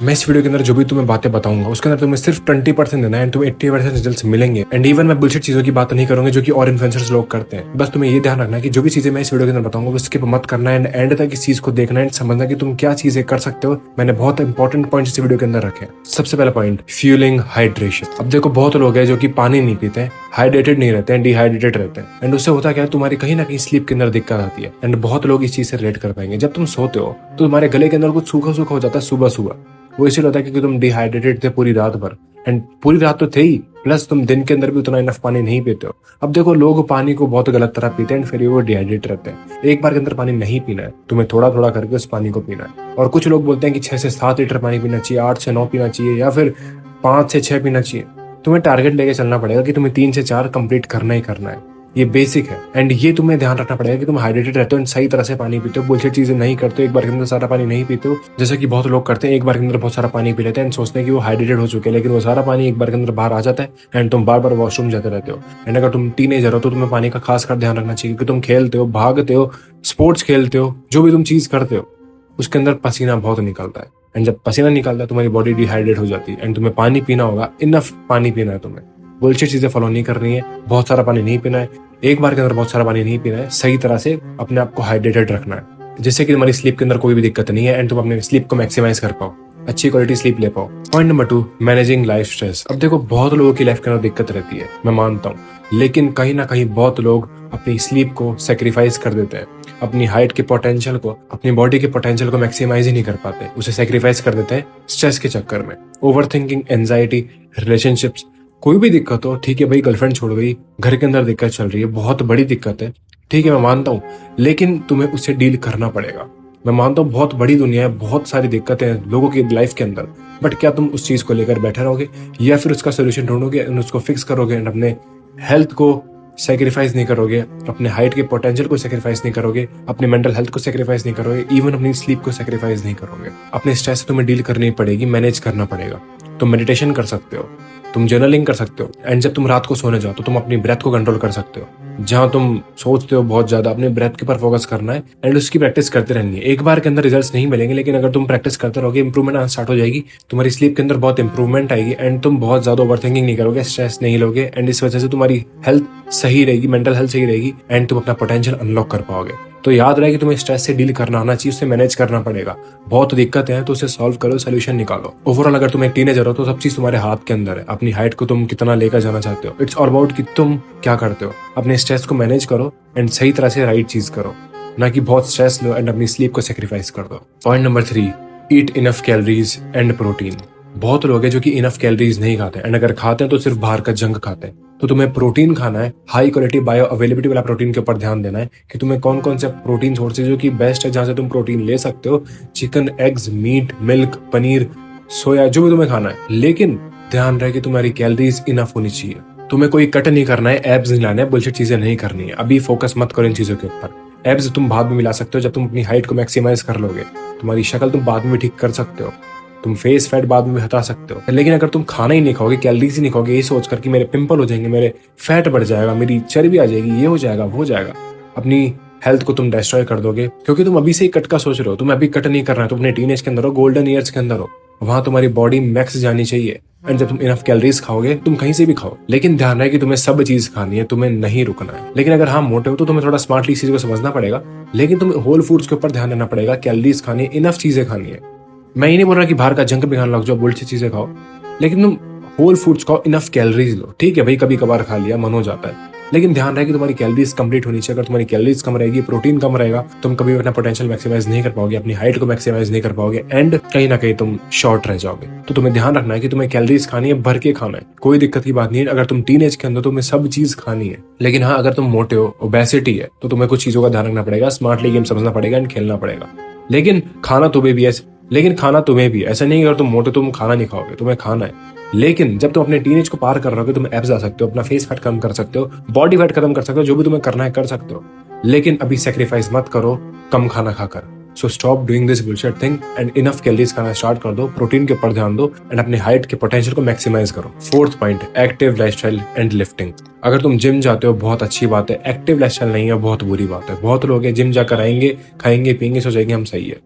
मैं इस वीडियो के अंदर जो भी तुम्हें बातें बताऊंगा उसके अंदर तुम्हें सिर्फ 20% देना है एंड तुम्हें 80% रिजल्ट्स मिलेंगे। एंड इवन मैं बुलशिट चीजों की बात नहीं करूंगा जो कि और इन्फ्लुएंसर्स लोग करते हैं। बस तुम्हें ये ध्यान रखना है कि जो भी चीजें मैं इस वीडियो के अंदर बताऊंगा उसके मत करना है एंड एंड तक इस चीज को देखना है, समझना कि तुम क्या चीजें कर सकते हो। मैंने बहुत इंपॉर्टेंट पॉइंट इस वीडियो के अंदर रखे हैं। सबसे पहला पॉइंट, फ्यूलिंग हाइड्रेशन। अब देखो बहुत लोग हैं जो कि पानी नहीं पीते, हाइड्रेटेड नहीं रहते हैं, डिहाइड्रेटेड रहते हैं। एंड उससे होता क्या है, तुम्हारी कहीं ना कहीं स्लीप के अंदर दिक्कत आती है। एंड बहुत लोग इस चीज से रिलेट कर पाएंगे। जब तुम सोते हो तो तुम्हारे गले के अंदर कुछ सूखा सूखा हो जाता है सुबह सुबह। वो इसलिए होता है क्योंकि तुम डिहाइड्रेटेड थे पूरी रात भर। एंड पूरी रात तो थे ही, प्लस तुम दिन के अंदर भी उतना इनफ पानी नहीं पीते हो। अब देखो लोग पानी को बहुत गलत तरह पीते हैं फिर वो डिहाइड्रेट रहते हैं। एक बार के अंदर पानी नहीं पीना है, तुम्हें थोड़ा थोड़ा करके उस पानी को पीना है। और कुछ लोग बोलते हैं कि 6 से 7 लीटर पानी पीना चाहिए, 8 से 9 पीना चाहिए, या फिर 5 से 6 पीना चाहिए। तुम्हें टारगेट लेके चलना पड़ेगा कि तुम्हें 3 से 4 कंप्लीट करना ही करना है। ये बेसिक है। एंड ये तुम्हें ध्यान रखना पड़ेगा कि तुम हाइड्रेटेड रहते हो एंड सही तरह से पानी पीते हो, बुलशिट चीजें नहीं करते हो। एक बार के अंदर सारा पानी नहीं पीते हो, जैसे कि बहुत लोग करते हैं। एक बार के अंदर बहुत सारा पानी पी लेते हैं एंड सोचते हैं कि वो हाइड्रेटेड हो चुके हैं, लेकिन वो सारा पानी एक बार के अंदर बाहर आ जाता है एंड तुम बार बार वॉशरूम जाते रहते हो। एंड अगर तुम टीनेजर हो तो तुम्हें पानी का खास कर ध्यान रखना चाहिए, क्योंकि तुम खेलते हो, भागते हो, स्पोर्ट्स खेलते हो, जो भी तुम चीज करते हो उसके अंदर पसीना बहुत निकलता है। एंड जब पसीना निकलता है तुम्हारी बॉडी डिहाइड्रेट हो जाती है एंड तुम्हें पानी पीना होगा, इनफ पानी पीना है। तुम्हें बुलशिट चीजें फॉलो नहीं करनी है, बहुत सारा पानी नहीं पीना है, एक बार के अंदर बहुत सारा पानी नहीं पीना है। सही तरह से अपने आप को हाइड्रेटेड रखना है, जिससे कि तुम्हारी स्लीप के अंदर कोई भी दिक्कत नहीं है एंड तुम अपने स्लीप को मैक्सिमाइज कर पाओ, अच्छी क्वालिटी स्लीप ले पाओ। Point number 2, managing life stress. अब देखो बहुत लोगों की लाइफ के अंदर दिक्कत रहती है, मैं मानता हूँ, लेकिन कहीं ना कहीं बहुत लोग अपनी स्लीप को सेक्रीफाइस कर देते हैं, अपनी हाइट के पोटेंशियल को, अपनी बॉडी के पोटेंशियल को मैक्सिमाइज ही नहीं कर पाते, उसे सेक्रीफाइस कर देते हैं स्ट्रेस के चक्कर में। ओवर थिंकिंग, एंजाइटी, रिलेशनशिप्स, कोई भी दिक्कत हो, ठीक है भाई, गर्लफ्रेंड छोड़ गई, घर के अंदर दिक्कत चल रही है, बहुत बड़ी दिक्कत है, ठीक है मैं मानता हूँ, लेकिन तुम्हें उससे डील करना पड़ेगा। मैं मानता हूँ बहुत बड़ी दुनिया है, बहुत सारी दिक्कतें हैं लोगों की लाइफ के अंदर, बट क्या तुम उस चीज को लेकर बैठे रहोगे या फिर उसका सोल्यूशन ढूंढोगे, उसको फिक्स करोगे एंड अपने हेल्थ को सेक्रीफाइस नहीं करोगे, अपने हाइट के पोटेंशियल को सेक्रीफाइस नहीं करोगे, अपने मेंटल हेल्थ को सेक्रीफाइस नहीं करोगे, इवन अपनी स्लीप को सेक्रीफाइस नहीं करोगे। अपने स्ट्रेस से तुम्हें डील करनी पड़ेगी, मैनेज करना पड़ेगा। तुम मेडिटेशन कर सकते हो, तुम जर्नलिंग कर सकते हो एंड जब तुम रात को सोने जाओ तो तुम अपनी ब्रेथ को कंट्रोल कर सकते हो। जहां तुम सोचते हो बहुत ज्यादा, अपने ब्रेथ के ऊपर फोकस करना है एंड उसकी प्रैक्टिस करते रहनी है। एक बार के अंदर रिजल्ट्स नहीं मिलेंगे, लेकिन अगर तुम प्रैक्टिस करते रहोगे इंप्रूवमेंट आना स्टार्ट हो जाएगी, तुम्हारी स्लीप के अंदर बहुत इंप्रूवमेंट आएगी एंड तुम बहुत ज्यादा ओवरथिंकिंग नहीं करोगे, स्ट्रेस नहीं लोगे एंड इस वजह से तुम्हारी हेल्थ सही रहेगी, मेंटल हेल्थ सही रहेगी एंड तुम अपना पोटेंशियल अनलॉक कर पाओगे। तो याद रहे कि तुम्हें स्ट्रेस से डील करना आना चाहिए, उससे मैनेज करना पड़ेगा। बहुत दिक्कत है तो उसे सॉल्व करो, सोल्यूशन निकालो। ओवरऑल अगर तुम एक टीनेजर हो तो सब चीज तुम्हारे हाथ के अंदर है। अपनी हाइट को तुम कितना लेकर जाना चाहते हो, इट्स ऑल अबाउट कि तुम क्या करते हो। अपने स्ट्रेस को मैनेज करो एंड सही तरह से राइट चीज करो, ना कि बहुत स्ट्रेस लो एंड अपनी स्लीप को सेक्रीफाइस कर दो। Point number 3, eat enough calories and protein. बहुत लोग हैं जो कि इनफ कैलोरीज नहीं खाते एंड अगर खाते हैं तो सिर्फ बाहर का जंक खाते हैं। तो तुम्हें प्रोटीन खाना है, हाई क्वालिटी बायो अवेलेबिलिटी वाला प्रोटीन के ऊपर ध्यान देना है कि तुम्हें कौन कौन से प्रोटीन सोर्सेज जो कि बेस्ट है जहां से तुम प्रोटीन ले सकते हो। Chicken, eggs, meat, milk, paneer, soya, जो भी तुम्हें खाना है, लेकिन ध्यान रहे कि तुम्हारी कैलोरीज इनफ होनी चाहिए। तुम्हें कोई कट नहीं करना है, एब्स नहीं लाना है, बुलशिट चीजें नहीं करनी है। अभी फोकस मत करो इन चीजों के ऊपर। एब्स तुम बाद में मिला सकते हो जब तुम अपनी हाइट को मैक्सिमाइज कर लोगे। तुम्हारी शक्ल तुम बाद में ठीक कर सकते हो, तुम फेस फैट बाद में भी हटा सकते हो, लेकिन अगर तुम खाना ही नहीं खाओगे, कैलोरीज ही नहीं खाओगे, ये सोचकर कि मेरे पिंपल हो जाएंगे, मेरे फैट बढ़ जाएगा, मेरी चर्बी आ जाएगी, ये हो जाएगा, वो हो जाएगा, अपनी हेल्थ को तुम डिस्ट्रॉय कर दोगे। क्योंकि तुम अभी से ही कट का सोच रहे हो। तुम अभी कट नहीं करना है, तुम अपने टीनेज के अंदर हो, गोल्डन ईयर्स के अंदर हो, वहां तुम्हारी बॉडी मैक्स जानी चाहिए। एंड जब तुम इनफ कैलोरीज खाओगे, तुम कहीं से भी खाओ, लेकिन ध्यान रहे कि तुम्हें सब चीज खानी है, तुम्हें नहीं रुकना है। लेकिन अगर हाँ मोटे हो तो तुम्हें थोड़ा स्मार्टली चीज को समझना पड़ेगा, लेकिन तुम्हें होल फूड्स के ऊपर ध्यान देना पड़ेगा। कैलोरीज खानी है, इनफ चीजें खानी है। मैं ये नहीं बोल रहा कि बाहर का जंक भी खाने लग जाओ, बुलशिट चीजें खाओ, लेकिन तुम होल फूड्स खाओ, इनफ कैलोरीज लो। ठीक है भाई, कभी कभार खा लिया, मन हो जाता है, लेकिन ध्यान रहे कि तुम्हारी कैलोरीज कंप्लीट होनी चाहिए। अगर तुम्हारी कैलोरीज कम रहेगी, प्रोटीन कम रहेगा, तुम कभी अपना पोटेंशियल मैक्सिमाइज नहीं कर पाओगे, अपनी हाइट को मैक्सिमाइज नहीं कर पाओगे एंड कहीं ना कहीं तुम शॉर्ट रह जाओगे। तो तुम्हें ध्यान रखना है कि तुम्हें कैलोरीज खानी है, भर के खाना है, कोई दिक्कत की बात नहीं है। अगर तुम टीनेज के अंदर तुम्हें सब चीज खानी है, लेकिन हाँ अगर तुम मोटे हो, ओबेसिटी है, तो तुम्हें कुछ चीजों का ध्यान रखना पड़ेगा, स्मार्टली गेम समझना पड़ेगा एंड खेलना पड़ेगा। लेकिन खाना तुम्हें भी ऐसा नहीं, अगर तुम मोटे तुम खाना नहीं खाओगे, तुम्हें खाना है। लेकिन जब तुम अपने टीनेज को पार कर रहे हो, तुम एब्स आ सकते हो, अपना फेस फैट कम कर सकते हो, बॉडी फैट खत्म कर सकते हो, जो भी तुम्हें करना है कर सकते हो, लेकिन अभी सेक्रीफाइस मत करो कम खाना खाकर। So stop doing this bullshit thing and enough calories खाना स्टार्ट कर दो, प्रोटीन के ऊपर ध्यान दो एंड अपने हाइट के पोटेंशियल को मैक्सिमाइज करो। 4th point, active lifestyle and lifting. अगर तुम जिम जाते हो बहुत अच्छी बात है, एक्टिव लाइफस्टाइल नहीं है बहुत बुरी बात है। बहुत लोग हैं जिम जाकर आएंगे, खाएंगे पिएंगे, सोचेंगे हम सही है।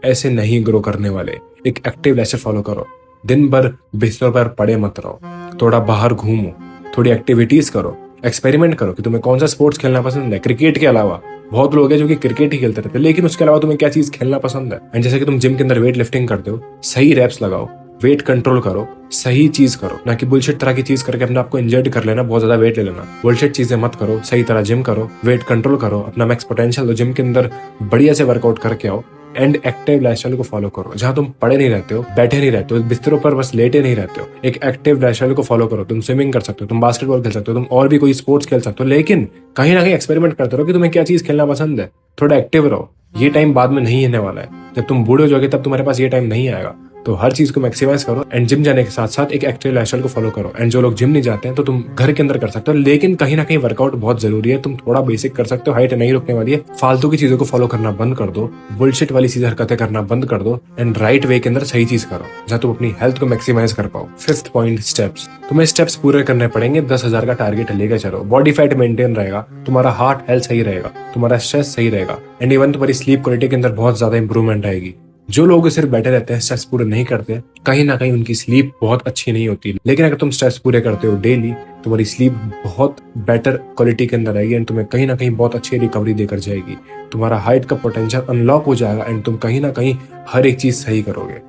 ऐसे नहीं ग्रो करने वाले। एक एक्टिव लाइफस्टाइल फॉलो करो, दिन भर बिस्तर पर पड़े मत रहो, थोड़ा बाहर घूमो, थोड़ी एक्टिविटीज करो, एक्सपेरिमेंट करो कि तुम्हें कौन सा स्पोर्ट्स खेलना पसंद है। क्रिकेट के अलावा बहुत लोग हैं जो कि क्रिकेट ही खेलते रहते हैं, लेकिन उसके अलावा तुम्हें क्या चीज खेलना पसंद है। एंड जैसे कि तुम जिम के अंदर वेट लिफ्टिंग करते हो, सही रैप्स लगाओ, वेट कंट्रोल करो, सही चीज करो, ना कि बुलशिट तरह की चीज करके अपने आपको इंजर्ड कर लेना, बहुत ज्यादा वेट ले लेना। बुलशिट चीजें मत करो, सही तरह जिम करो, वेट कंट्रोल करो, अपना मैक्स पोटेंशियल दो, जिम के अंदर बढ़िया से वर्कआउट करके आओ। एंड एक्टिव लाइफस्टाइल को फॉलो करो, जहां तुम पड़े नहीं रहते हो, बैठे नहीं रहते हो, बिस्तरों पर बस लेटे नहीं रहते हो। एक एक्टिव लाइफस्टाइल को फॉलो करो। तुम स्विमिंग कर सकते हो, तुम बास्केटबॉल खेल सकते हो, तुम और भी कोई स्पोर्ट्स खेल सकते हो, लेकिन कहीं ना कहीं एक्सपेरिमेंट करते रहो कि तुम्हें क्या चीज खेलना पसंद है। थोड़ा एक्टिव रहो। ये टाइम बाद में नहीं आने वाला है, जब तुम बूढ़े हो जाओगे तब तुम्हारे पास ये टाइम नहीं आएगा। तो हर चीज को मैक्सिमाइज करो एंड जिम जाने के साथ साथ एक एक्टिव लाइफस्टाइल को फॉलो करो। एंड जो लोग जिम नहीं जाते हैं तो तुम घर के अंदर कर सकते हो, लेकिन कहीं ना कहीं वर्कआउट बहुत जरूरी है। तुम थोड़ा बेसिक कर सकते हो, हाइट नहीं रुकने वाली है। फालतू की चीजों को फॉलो करना बंद कर दो, बुलशिट वाली चीजें हरकतें करना बंद कर दो एंड राइट वे के अंदर सही चीज करो, जहां तुम अपनी हेल्थ को मैक्सिमाइज कर पाओ। 5th point, steps. तुम्हें स्टेप्स पूरे करने पड़ेंगे। 10,000 का टारगेट लेकर चलो। बॉडी फैट मेंटेन रहेगा, तुम्हारा हार्ट हेल्थ सही रहेगा, तुम्हारा स्ट्रेस सही रहेगा एंड इवन तुम्हारी स्लीप क्वालिटी के अंदर बहुत ज्यादा इंप्रूवमेंट आएगी। जो लोग सिर्फ बैठे रहते हैं, स्ट्रेस पूरे नहीं करते, कहीं ना कहीं उनकी स्लीप बहुत अच्छी नहीं होती। लेकिन अगर तुम स्ट्रेस पूरे करते हो डेली, तुम्हारी स्लीप बहुत बेटर क्वालिटी के अंदर आएगी एंड तुम्हें कहीं ना कहीं बहुत अच्छी रिकवरी देकर जाएगी। तुम्हारा हाइट का पोटेंशियल अनलॉक हो जाएगा एंड तुम कहीं ना कहीं हर एक चीज सही करोगे।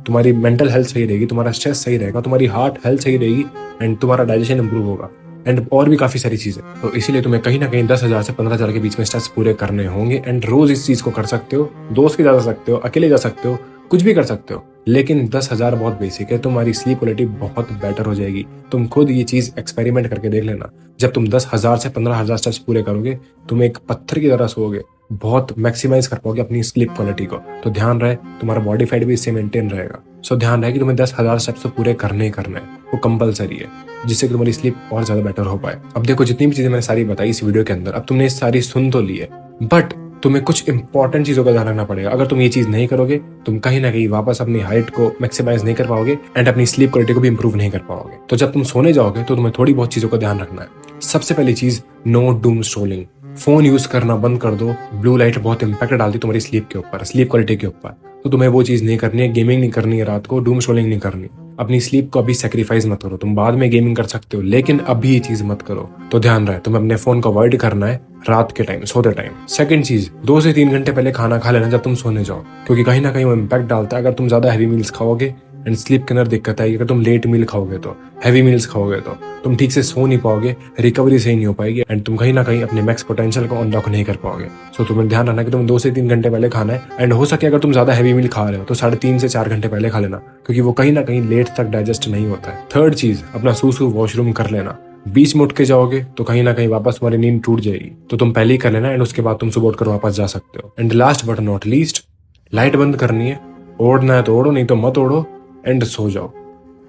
तुम्हारी मेंटल हेल्थ सही रहेगी, तुम्हारा स्ट्रेस सही रहेगा, तुम्हारी हार्ट हेल्थ सही रहेगी एंड तुम्हारा डाइजेशन इंप्रूव होगा एंड और भी काफी सारी चीजें। तो इसीलिए तुम्हें कहीं ना कहीं 10,000 से 15,000 के बीच में स्टेप्स पूरे करने होंगे एंड रोज इस चीज को कर सकते हो। दोस्त के जा सकते हो, अकेले जा सकते हो, कुछ भी कर सकते हो, लेकिन 10,000 बहुत बेसिक है। तुम्हारी स्लीप क्वालिटी बहुत बेटर हो जाएगी। तुम खुद ये चीज एक्सपेरिमेंट करके देख लेना। जब तुम 10,000 से 15,000 स्टेप्स पूरे करोगे, तुम एक पत्थर की तरह सोओगे, बहुत मैक्सिमाइज कर पाओगे अपनी स्लीप क्वालिटी को। तो ध्यान रहे, तुम्हारा बॉडी फैट भी इससे मेंटेन रहेगा। सो ध्यान रहे कि तुम्हें 10,000 स्टेप्स तो पूरे करने ही करने हैं, वो कंपलसरी है, जिससे कि तुम्हारी स्लीप और ज्यादा बेटर हो पाए। अब देखो, जितनी भी चीजें मैंने सारी बताई इस वीडियो के अंदर, अब तुमने सारी सुन तो ली है, बट तुम्हें कुछ इंपॉर्टेंट चीजों का ध्यान रखना पड़ेगा। अगर तुम ये चीज नहीं करोगे, तुम कहीं ना कहीं वापस अपनी हाइट को मैक्सिमाइज नहीं कर पाओगे एंड अपनी स्लीप क्वालिटी को भी इंप्रूव नहीं कर पाओगे। तो जब तुम सोने जाओगे तो तुम्हें थोड़ी बहुत चीजों का ध्यान रखना है। सबसे पहली चीज, no doom scrolling. Phone use करना बंद कर दो। ब्लू लाइट बहुत इंपैक्ट डालती है तुम्हारी स्लीप के ऊपर, स्लीप क्वालिटी के ऊपर। तो तुम्हें वो चीज नहीं करनी है, गेमिंग नहीं करनी है रात को, डूम स्क्रॉलिंग नहीं करनी। अपनी स्लीप को अभी सेक्रीफाइस मत करो। तुम बाद में गेमिंग कर सकते हो, लेकिन अभी ये चीज मत करो। तो ध्यान रहे, तुम्हें अपने फोन को अवॉइड करना है रात के टाइम, सोते टाइम। सेकंड चीज, 2 से 3 घंटे पहले खाना खा लेना जब तुम सोने जाओ, क्योंकि कहीं ना कहीं वो इम्पैक्ट डालता है। अगर तुम ज्यादा हैवी मील्स खाओगे एंड स्लीप के अंदर दिक्कत आएगी। अगर तुम लेट मील खाओगे, तो हैवी मील्स खाओगे, तो तुम ठीक से सो नहीं पाओगे, रिकवरी सही नहीं हो पाएगी एंड तुम कहीं ना कहीं अपने मैक्स पोटेंशियल को अनलॉक नहीं कर पाओगे। सो तुम्हें ध्यान रखना कि तुम 2 से 3 घंटे पहले खाना है एंड हो सके अगर तुम ज्यादा हैवी मील खा रहे हो तो 3.5 से 4 घंटे पहले खा लेना, क्योंकि वो कहीं ना कहीं लेट तक डाइजेस्ट नहीं होता है। थर्ड चीज, अपना सूसू वॉशरूम कर लेना। बीच में उठ के जाओगे तो कहीं ना कहीं वापस तुम्हारी नींद टूट जाएगी, तो तुम पहले ही कर लेना एंड उसके बाद तुम सुबह उठकर वापस जा सकते हो। And last but not least, light बंद करनी है। ओढ़ना है तो ओढ़ो, नहीं तो मत ओढ़ो एंड सो जाओ।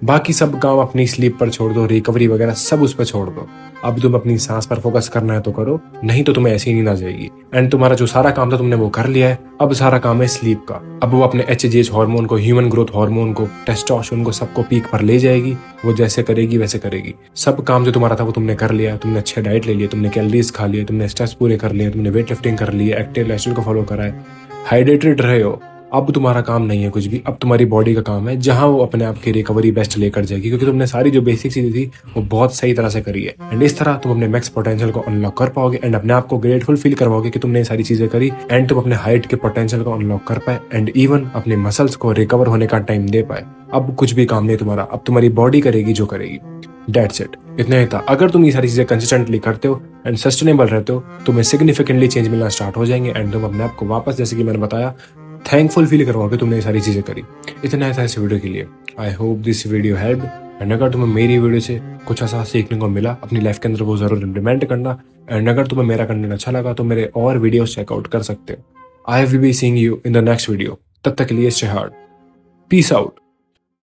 बाकी सब काम अपनी स्लीप पर छोड़ दो, रिकवरी वगैरह सब उस पर छोड़ दो। अब तुम अपनी सांस पर फोकस करना है तो करो, नहीं तो तुम्हें ऐसी ही नींद आ जाएगी एंड तुम्हारा जो सारा काम था तुमने वो कर लिया है। अब सारा काम है स्लीप का। अब वो अपने HGH हार्मोन को, ह्यूमन ग्रोथ हार्मोन को, टेस्टोस्टेरोन को, सबको पीक पर ले जाएगी। वो जैसे करेगी वैसे करेगी। सब काम जो तुम्हारा था वो तुमने कर लिया। तुमने अच्छे डाइट ले लिए, तुमने कैलोरीज खा लिए, तुमने स्ट्रेस पूरे कर लिए, तुमने वेट लिफ्टिंग कर ली, एक्टिव लाइफस्टाइल को फॉलो करा है, हाइड्रेटेड रहे हो। अब तुम्हारा काम नहीं है कुछ भी, अब तुम्हारी बॉडी का काम है, जहां वो अपने आप की रिकवरी बेस्ट लेकर जाएगी, क्योंकि तुमने सारी जो बेसिक चीजें थी वो बहुत सही तरह से करी है। एंड इस तरह तुम अपने मैक्स पोटेंशियल को अनलॉक कर पाओगे एंड अपने आप को ग्रेटफुल फील करवाओगे कि तुमने ये सारी चीजें करी एंड तुम अपने हाइट के पोटेंशियल को अनलॉक कर पाए एंड इवन अपने मसल्स को रिकवर होने का टाइम दे पाए। अब कुछ भी काम नहीं तुम्हारा, अब तुम्हारी बॉडी करेगी जो करेगी। That's it, इतना ही था। अगर तुम ये सारी चीजें कंसिस्टेंटली करते हो एंड सस्टेनेबल रहते हो, तुम्हें सिग्निफिकेंटली चेंज मिलना स्टार्ट हो जाएंगे एंड तुम अपने आप को वापस, जैसे कि मैंने बताया, थैंकफुल फील करवाओगे तुमने ये सारी चीजें करी। इतना ही था इस वीडियो के लिए। I hope this video help and अगर तुम्हें मेरी वीडियो से कुछ ऐसा सीखने को मिला, अपनी लाइफ के अंदर वो जरूर इम्प्लीमेंट करना। एंड अगर तुम्हें मेरा कंटेंट अच्छा लगा तो मेरे और वीडियोस चेकआउट कर सकते हो। I will be seeing you in the next video. तब तक के लिए स्टे हार्ड, पीस आउट।